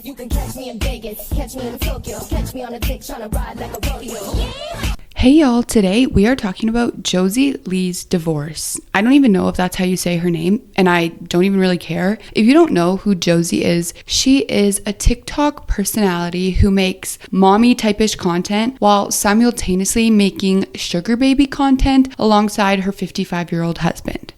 You can catch me in Vegas, catch me in Tokyo, catch me on a dick trying to ride like a rodeo. Yeah. Hey y'all, today we are talking about Josie Lee's divorce. I don't even know if that's how you say her name, and I don't even really care. If you don't know who Josie is, she is a TikTok personality who makes mommy type-ish content while simultaneously making sugar baby content alongside her 55-year-old husband.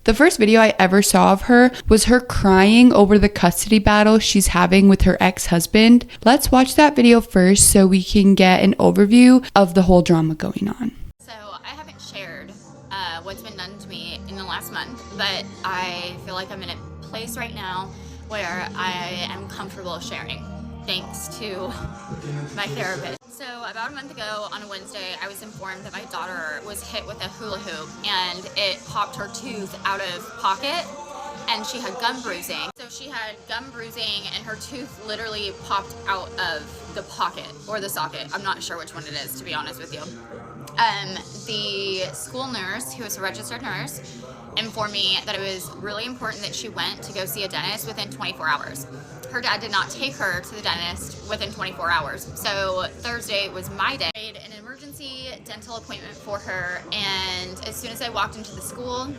The first video I ever saw of her was her crying over the custody battle she's having with her ex-husband. Let's watch that video first so we can get an overview of the whole drama going on. So I haven't shared what's been done to me in the last month, but I feel like I'm in a place right now where I am comfortable sharing, thanks to my therapist. So about a month ago on a Wednesday, I was informed that my daughter was hit with a hula hoop and it popped her tooth out of pocket and she had gum bruising. So she had gum bruising and her tooth literally popped out of the pocket or the socket. I'm not sure which one it is, to be honest with you. The school nurse, who is a registered nurse, informed me that it was really important that she went to go see a dentist within 24 hours. Her dad did not take her to the dentist within 24 hours. So Thursday was my day. I made an emergency dental appointment for her, and as soon as I walked into the school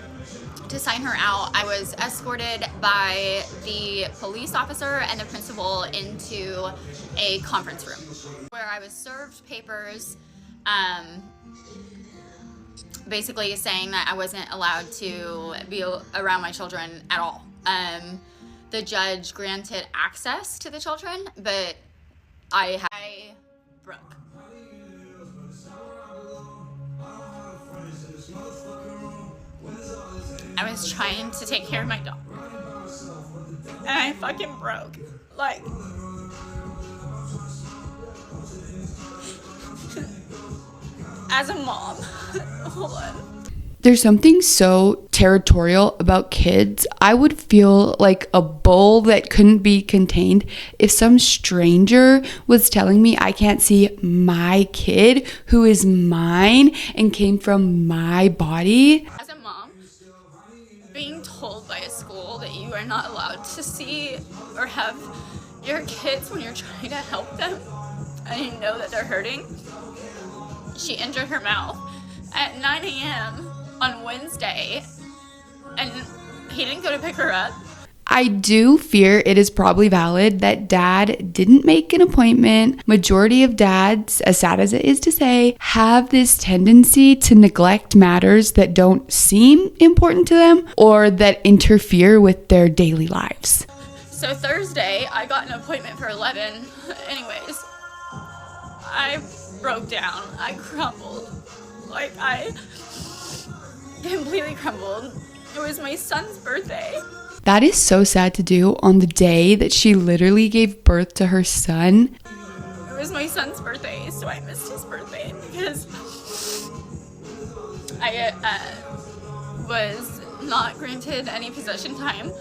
to sign her out, I was escorted by the police officer and the principal into a conference room where I was served papers basically saying that I wasn't allowed to be around my children at all. The judge granted access to the children, but I broke. I was trying to take care of my dog, and I fucking broke. Like, as a mom, hold on. There's something so territorial about kids. I would feel like a bull that couldn't be contained if some stranger was telling me I can't see my kid who is mine and came from my body. As a mom, being told by a school that you are not allowed to see or have your kids when you're trying to help them and you know that they're hurting. She injured her mouth at 9 a.m. on Wednesday, and he didn't go to pick her up. I do fear it is probably valid that dad didn't make an appointment. Majority of dads, as sad as it is to say, have this tendency to neglect matters that don't seem important to them or that interfere with their daily lives. So Thursday, I got an appointment for 11. Anyways, I broke down. I crumbled. Like, I completely crumbled. It was my son's birthday. That is so sad to do on the day that she literally gave birth to her son. It was my son's birthday, so I missed his birthday because I was not granted any possession time.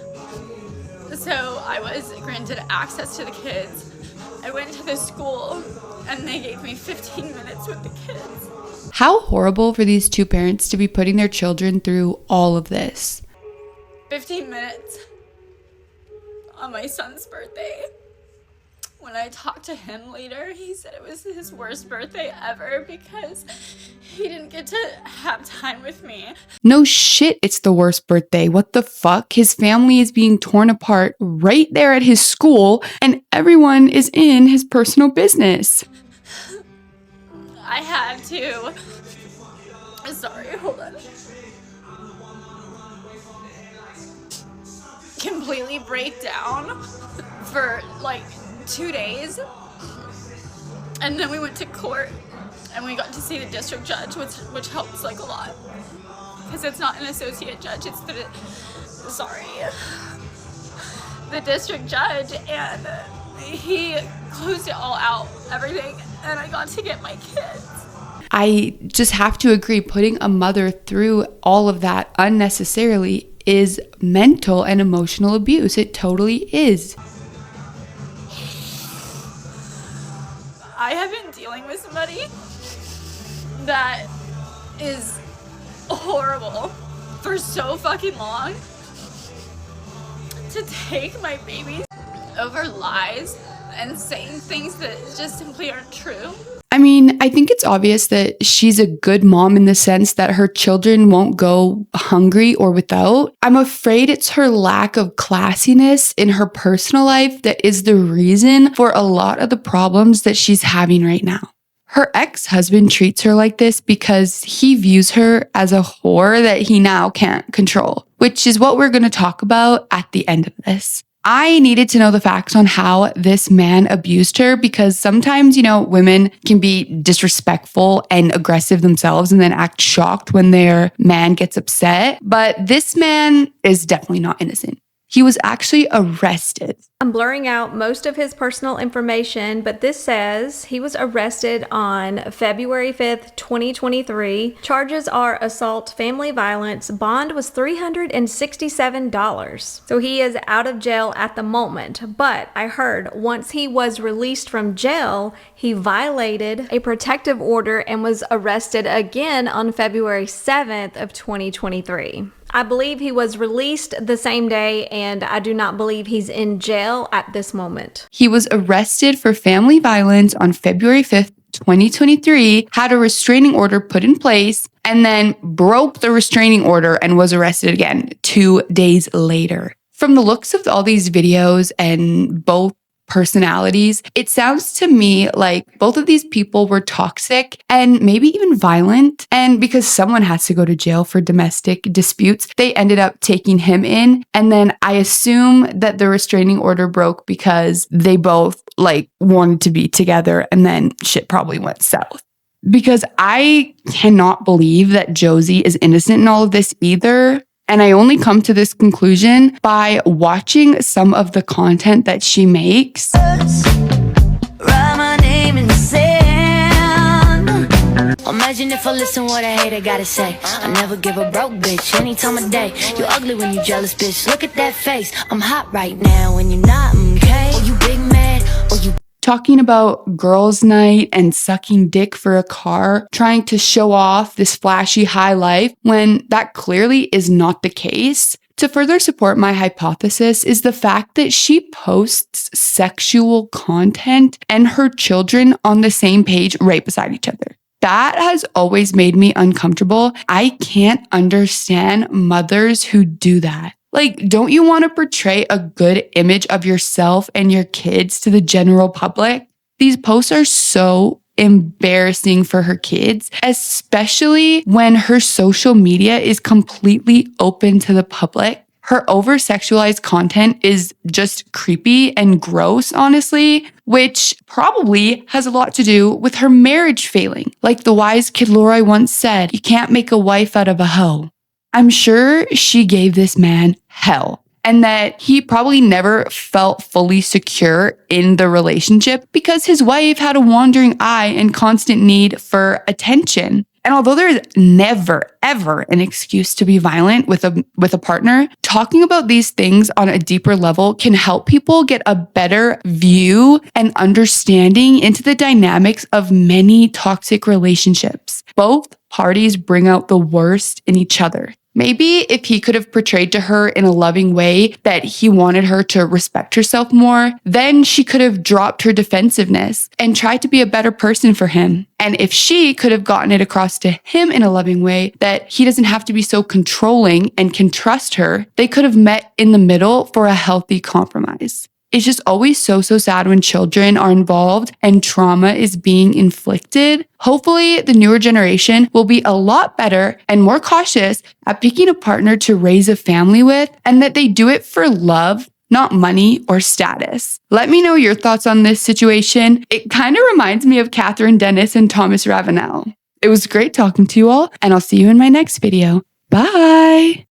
So I was granted access to the kids. I went to the school and they gave me 15 minutes with the kids. How horrible for these two parents to be putting their children through all of this. 15 minutes on my son's birthday. When I talked to him later, he said it was his worst birthday ever because he didn't get to have time with me. No shit, it's the worst birthday. What the fuck? His family is being torn apart right there at his school, and everyone is in his personal business. I had to... Sorry, hold on. Completely break down for like 2 days, and then we went to court and we got to see the district judge, which helps like a lot because it's not an associate judge, it's the district judge, and he closed it all out, everything, and I got to get my kids. I just have to agree, putting a mother through all of that unnecessarily is mental and emotional abuse. It totally is. I have been dealing with somebody that is horrible for so fucking long. To take my babies over lies and saying things that just simply aren't true. I mean, I think it's obvious that she's a good mom in the sense that her children won't go hungry or without. I'm afraid it's her lack of classiness in her personal life that is the reason for a lot of the problems that she's having right now. Her ex-husband treats her like this because he views her as a whore that he now can't control, which is what we're going to talk about at the end of this. I needed to know the facts on how this man abused her because sometimes, women can be disrespectful and aggressive themselves and then act shocked when their man gets upset. But this man is definitely not innocent. He was actually arrested. I'm blurring out most of his personal information, but this says he was arrested on February 5th, 2023. Charges are assault, family violence. Bond was $367. So he is out of jail at the moment. But I heard once he was released from jail, he violated a protective order and was arrested again on February 7th of 2023. I believe he was released the same day, and I do not believe he's in jail at this moment. He was arrested for family violence on February 5th, 2023, had a restraining order put in place, and then broke the restraining order and was arrested again 2 days later. From the looks of all these videos and both personalities, it sounds to me like both of these people were toxic and maybe even violent. And because someone has to go to jail for domestic disputes, they ended up taking him in. And then I assume that the restraining order broke because they both wanted to be together and then shit probably went south. Because I cannot believe that Josie is innocent in all of this either. And I only come to this conclusion by watching some of the content that she makes. Write my name in the sand. Imagine if I listen what a hater gotta say. I never give a broke bitch any time of day. You ugly when you jealous, bitch. Look at that face. I'm hot right now when you're not, okay? Or you big mad, or you talking about girls' night and sucking dick for a car, trying to show off this flashy high life when that clearly is not the case. To further support my hypothesis is the fact that she posts sexual content and her children on the same page right beside each other. That has always made me uncomfortable. I can't understand mothers who do that. Don't you want to portray a good image of yourself and your kids to the general public? These posts are so embarrassing for her kids, especially when her social media is completely open to the public. Her over-sexualized content is just creepy and gross, honestly, which probably has a lot to do with her marriage failing. Like the wise Kid Laroi once said, you can't make a wife out of a hoe. I'm sure she gave this man hell and that he probably never felt fully secure in the relationship because his wife had a wandering eye and constant need for attention. And although there is never, ever an excuse to be violent with a partner, talking about these things on a deeper level can help people get a better view and understanding into the dynamics of many toxic relationships. Both parties bring out the worst in each other. Maybe if he could have portrayed to her in a loving way that he wanted her to respect herself more, then she could have dropped her defensiveness and tried to be a better person for him. And if she could have gotten it across to him in a loving way that he doesn't have to be so controlling and can trust her, they could have met in the middle for a healthy compromise. It's just always so sad when children are involved and trauma is being inflicted. Hopefully, the newer generation will be a lot better and more cautious at picking a partner to raise a family with, and that they do it for love, not money or status. Let me know your thoughts on this situation. It kind of reminds me of Catherine Dennis and Thomas Ravenel. It was great talking to you all, and I'll see you in my next video. Bye!